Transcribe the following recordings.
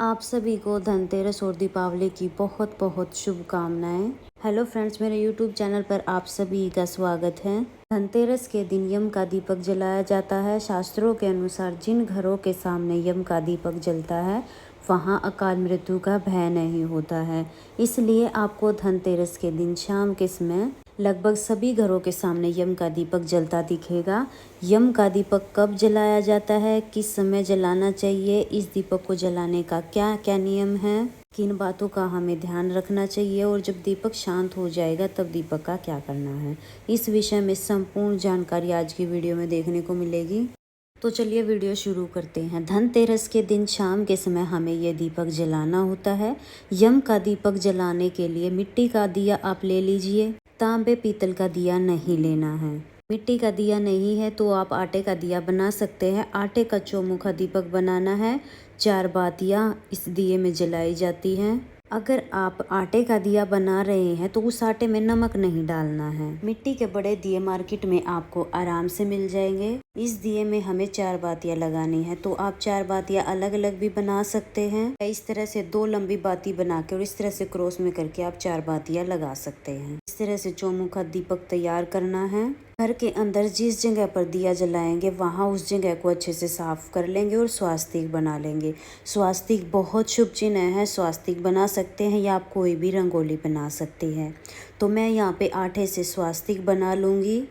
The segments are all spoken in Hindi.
आप सभी को धनतेरस और दीपावली की बहुत बहुत शुभकामनाएं। हेलो फ्रेंड्स, मेरे यूट्यूब चैनल पर आप सभी का स्वागत है। धनतेरस के दिन यम का दीपक जलाया जाता है। शास्त्रों के अनुसार जिन घरों के सामने यम का दीपक जलता है वहां अकाल मृत्यु का भय नहीं होता है। इसलिए आपको धनतेरस के दिन शाम के समय लगभग सभी घरों के सामने यम का दीपक जलता दिखेगा। यम का दीपक कब जलाया जाता है, किस समय जलाना चाहिए, इस दीपक को जलाने का क्या क्या नियम है, किन बातों का हमें ध्यान रखना चाहिए और जब दीपक शांत हो जाएगा तब दीपक का क्या करना है, इस विषय में संपूर्ण जानकारी आज की वीडियो में देखने को मिलेगी। तो चलिए वीडियो शुरू करते हैं। धनतेरस के दिन शाम के समय हमें ये दीपक जलाना होता है। यम का दीपक जलाने के लिए मिट्टी का दिया आप ले लीजिए। तांबे पीतल का दिया नहीं लेना है। मिट्टी का दिया नहीं है तो आप आटे का दिया बना सकते हैं। आटे का चौमुखा दीपक बनाना है। 4 बातियां इस दिए में जलाई जाती हैं। अगर आप आटे का दिया बना रहे हैं तो उस आटे में नमक नहीं डालना है। मिट्टी के बड़े दिए मार्केट में आपको आराम से मिल जाएंगे। इस दिए में हमें 4 बातियां लगानी है, तो आप 4 बातियां अलग अलग भी बना सकते हैं। इस तरह से 2 लंबी बाती बना के और इस तरह से क्रॉस में करके आप 4 बातियां लगा सकते हैं। इस तरह से चौमुखा दीपक तैयार करना है। घर के अंदर जिस जगह पर दिया जलाएंगे वहां उस जगह को अच्छे से साफ कर लेंगे और स्वास्तिक बना लेंगे। स्वास्तिक बहुत शुभ चिन्ह है। स्वास्तिक बना सकते हैं या आप कोई भी रंगोली बना सकते हैं। तो मैं यहाँ पे आटे से स्वास्तिक बना लूँगी।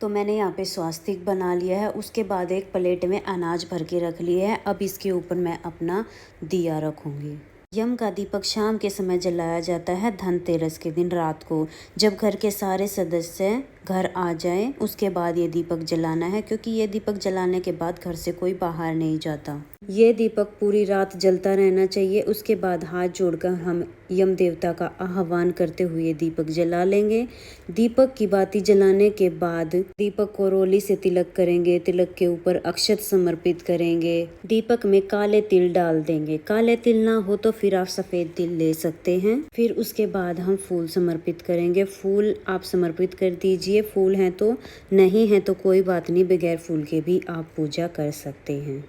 तो मैंने यहाँ पे स्वास्तिक बना लिया है। उसके बाद एक प्लेट में अनाज भर के रख लिया है। अब इसके ऊपर मैं अपना दिया रखूँगी। यम का दीपक शाम के समय जलाया जाता है, धनतेरस के दिन रात को, जब घर के सारे सदस्य घर आ जाएं। उसके बाद ये दीपक जलाना है, क्योंकि ये दीपक जलाने के बाद घर से कोई बाहर नहीं जाता। ये दीपक पूरी रात जलता रहना चाहिए। उसके बाद हाथ जोड़कर हम यम देवता का आह्वान करते हुए दीपक जला लेंगे। दीपक की बाती जलाने के बाद दीपक को रोली से तिलक करेंगे। तिलक के ऊपर अक्षत समर्पित करेंगे। दीपक में काले तिल डाल देंगे। काले तिल ना हो तो फिर आप सफेद तिल ले सकते हैं। फिर उसके बाद हम फूल समर्पित करेंगे। फूल आप समर्पित कर दीजिए। फूल हैं तो, नहीं है तो कोई बात नहीं, बगैर फूल के भी आप पूजा कर सकते हैं।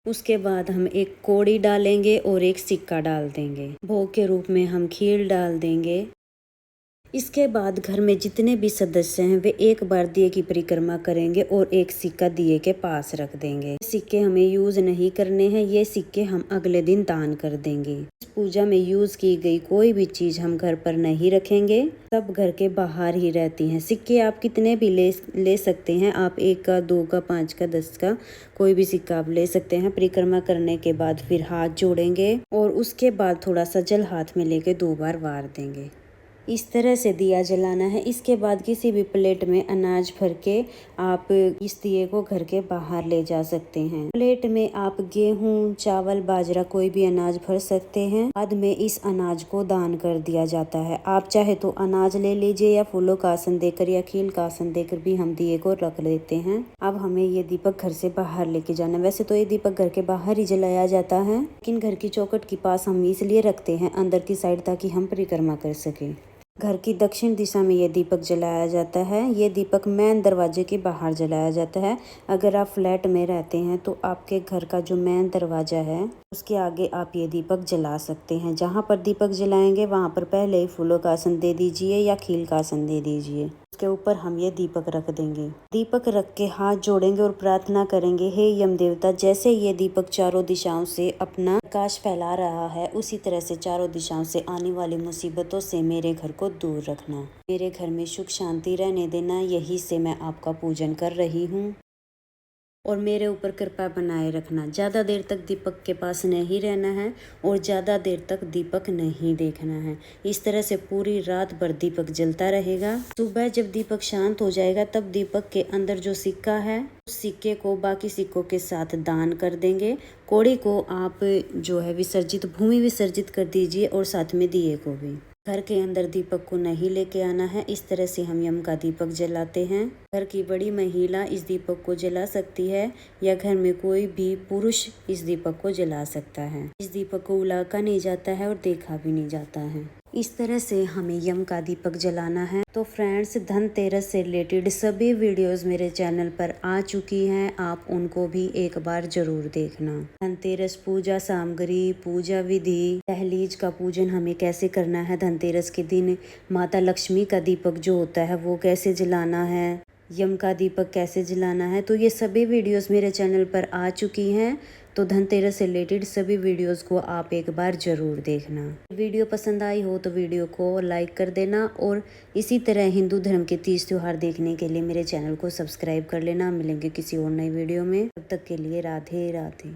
उसके बाद हम एक कौड़ी डालेंगे और एक सिक्का डाल देंगे। भोग के रूप में हम खीर डाल देंगे। इसके बाद घर में जितने भी सदस्य हैं वे एक बार दिए की परिक्रमा करेंगे और एक सिक्का दिए के पास रख देंगे। सिक्के हमें यूज नहीं करने हैं। ये सिक्के हम अगले दिन दान कर देंगे। इस पूजा में यूज की गई कोई भी चीज हम घर पर नहीं रखेंगे। सब घर के बाहर ही रहती हैं। सिक्के आप कितने भी ले सकते हैं। आप 1 का, 2 का, 5 का, 10 का, कोई भी सिक्का आप ले सकते हैं। परिक्रमा करने के बाद फिर हाथ जोड़ेंगे और उसके बाद थोड़ा सा जल हाथ में लेके 2 बार वार देंगे। इस तरह से दिया जलाना है। इसके बाद किसी भी प्लेट में अनाज भर के आप इस दिए को घर के बाहर ले जा सकते हैं। प्लेट में आप गेहूं, चावल, बाजरा कोई भी अनाज भर सकते हैं। बाद में इस अनाज को दान कर दिया जाता है। आप चाहे तो अनाज ले लीजिए या फूलों का आसन देकर या खील का आसन देकर भी हम दिए को रख देते हैं। अब हमें ये दीपक घर से बाहर लेके जाना है। वैसे तो ये दीपक घर के बाहर ही जलाया जाता है, लेकिन घर की चौखट के पास हम इसलिए रखते हैं अंदर की साइड, ताकि हम परिक्रमा कर सकें। घर की दक्षिण दिशा में ये दीपक जलाया जाता है। ये दीपक मेन दरवाजे के बाहर जलाया जाता है। अगर आप फ्लैट में रहते हैं तो आपके घर का जो मेन दरवाजा है उसके आगे आप ये दीपक जला सकते हैं। जहाँ पर दीपक जलाएंगे वहाँ पर पहले ही फूलों का आसन दे दीजिए या खील का आसन दे दीजिए। उसके ऊपर हम ये दीपक रख देंगे। दीपक रख के हाथ जोड़ेंगे और प्रार्थना करेंगे, हे यम देवता, जैसे ये दीपक चारों दिशाओं से अपना प्रकाश फैला रहा है उसी तरह से चारों दिशाओं से आने वाली मुसीबतों से मेरे घर को दूर रखना। मेरे घर में सुख शांति रहने देना। यही से मैं आपका पूजन कर रही हूँ और मेरे ऊपर कृपा बनाए रखना। ज़्यादा देर तक दीपक के पास नहीं रहना है और ज़्यादा देर तक दीपक नहीं देखना है। इस तरह से पूरी रात भर दीपक जलता रहेगा। सुबह जब दीपक शांत हो जाएगा तब दीपक के अंदर जो सिक्का है उस सिक्के को बाकी सिक्कों के साथ दान कर देंगे। कौड़ी को आप जो है विसर्जित, भूमि विसर्जित कर दीजिए और साथ में दिए को भी। घर के अंदर दीपक को नहीं लेके आना है। इस तरह से हम यम का दीपक जलाते हैं। घर की बड़ी महिला इस दीपक को जला सकती है या घर में कोई भी पुरुष इस दीपक को जला सकता है। इस दीपक को उलाका नहीं जाता है और देखा भी नहीं जाता है। इस तरह से हमें यम का दीपक जलाना है। तो फ्रेंड्स, धनतेरस से रिलेटेड सभी वीडियोस मेरे चैनल पर आ चुकी हैं, आप उनको भी एक बार जरूर देखना। धनतेरस पूजा सामग्री, पूजा विधि, दहलीज का पूजन हमें कैसे करना है, धनतेरस के दिन माता लक्ष्मी का दीपक जो होता है वो कैसे जलाना है, यम का दीपक कैसे जलाना है, तो ये सभी वीडियोस मेरे चैनल पर आ चुकी हैं। तो धनतेरस से रिलेटेड सभी वीडियोस को आप एक बार ज़रूर देखना। वीडियो पसंद आई हो तो वीडियो को लाइक कर देना और इसी तरह हिंदू धर्म के तीज त्योहार देखने के लिए मेरे चैनल को सब्सक्राइब कर लेना। मिलेंगे किसी और नई वीडियो में, तब तक के लिए राधे राधे।